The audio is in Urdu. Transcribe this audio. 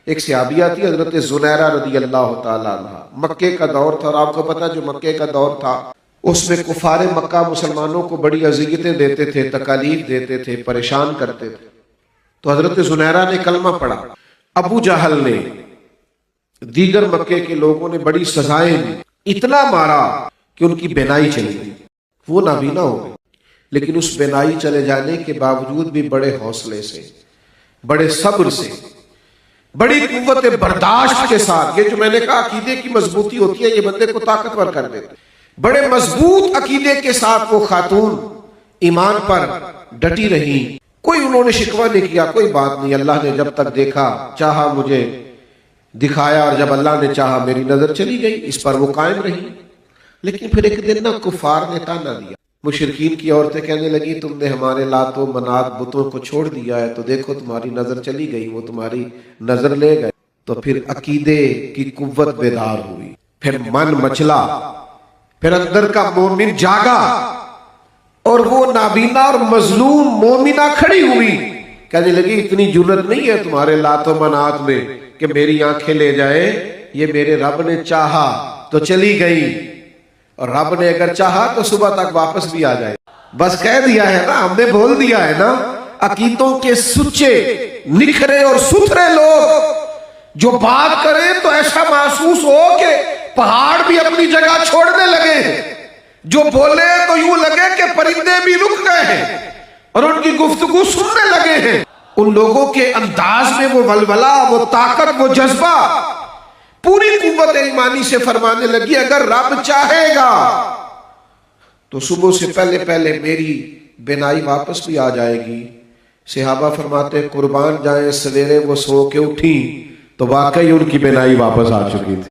ایک صحابیہ تھی حضرت زنیرہ رضی اللہ تعالیٰ عنہ، مکے کا دور تھا، اور آپ کو پتا جو مکے کا دور تھا اس میں کفار مکہ مسلمانوں کو بڑی اذیتیں دیتے تھے، تکالیف دیتے تھے، پریشان کرتے تھے۔ تو حضرت زنیرہ نے کلمہ پڑھا، ابو جہل نے، دیگر مکے کے لوگوں نے بڑی سزائیں دی، اتنا مارا کہ ان کی بینائی چلی گئی، وہ نابینا ہو گئی۔ لیکن اس بینائی چلے جانے کے باوجود بھی بڑے حوصلے سے، بڑے صبر سے، بڑی قوت برداشت کے ساتھ، یہ جو میں نے کہا عقیدے کی مضبوطی ہوتی ہے، یہ بندے کو طاقتور کر دیتے، بڑے مضبوط عقیدے کے ساتھ وہ خاتون ایمان پر ڈٹی رہی، کوئی انہوں نے شکوہ نہیں کیا، کوئی بات نہیں، اللہ نے جب تک دیکھا چاہا مجھے دکھایا، اور جب اللہ نے چاہا میری نظر چلی گئی، اس پر وہ قائم رہی۔ لیکن پھر ایک دن نا کفار نے تانا دیا، مشرکین کی عورتیں کہنے لگی تم نے ہمارے لات و منات بتوں کو چھوڑ دیا ہے، تو دیکھو تمہاری نظر چلی گئی، وہ تمہاری نظر لے گئے۔ تو پھر عقیدے کی قوت بیدار ہوئی، پھر من مچلا، پھر اندر کا مومن جاگا، اور وہ نابینا اور مظلوم مومنہ کھڑی ہوئی، کہنے لگی اتنی جرت نہیں ہے تمہارے لات و منات میں کہ میری آنکھیں لے جائے، یہ میرے رب نے چاہا تو چلی گئی، اور رب نے اگر چاہا تو صبح تک واپس بھی آ جائے۔ بس کہہ دیا ہے نا، ہم نے بول دیا ہے نا۔ عقیدوں کے سچے، نکھرے اور ستھرے لوگ جو بات کریں تو ایسا محسوس ہو کہ پہاڑ بھی اپنی جگہ چھوڑنے لگے ہیں، جو بولے تو یوں لگے کہ پرندے بھی رک گئے ہیں اور ان کی گفتگو سننے لگے ہیں۔ ان لوگوں کے انداز میں وہ ولولہ، وہ طاقت، وہ جذبہ، پوری قوت ایمانی سے فرمانے لگی اگر رب چاہے گا تو صبح سے پہلے پہلے میری بینائی واپس بھی آ جائے گی۔ صحابہ فرماتے قربان جائیں، سویرے وہ سو کے اٹھی تو واقعی ان کی بینائی واپس آ چکی تھی۔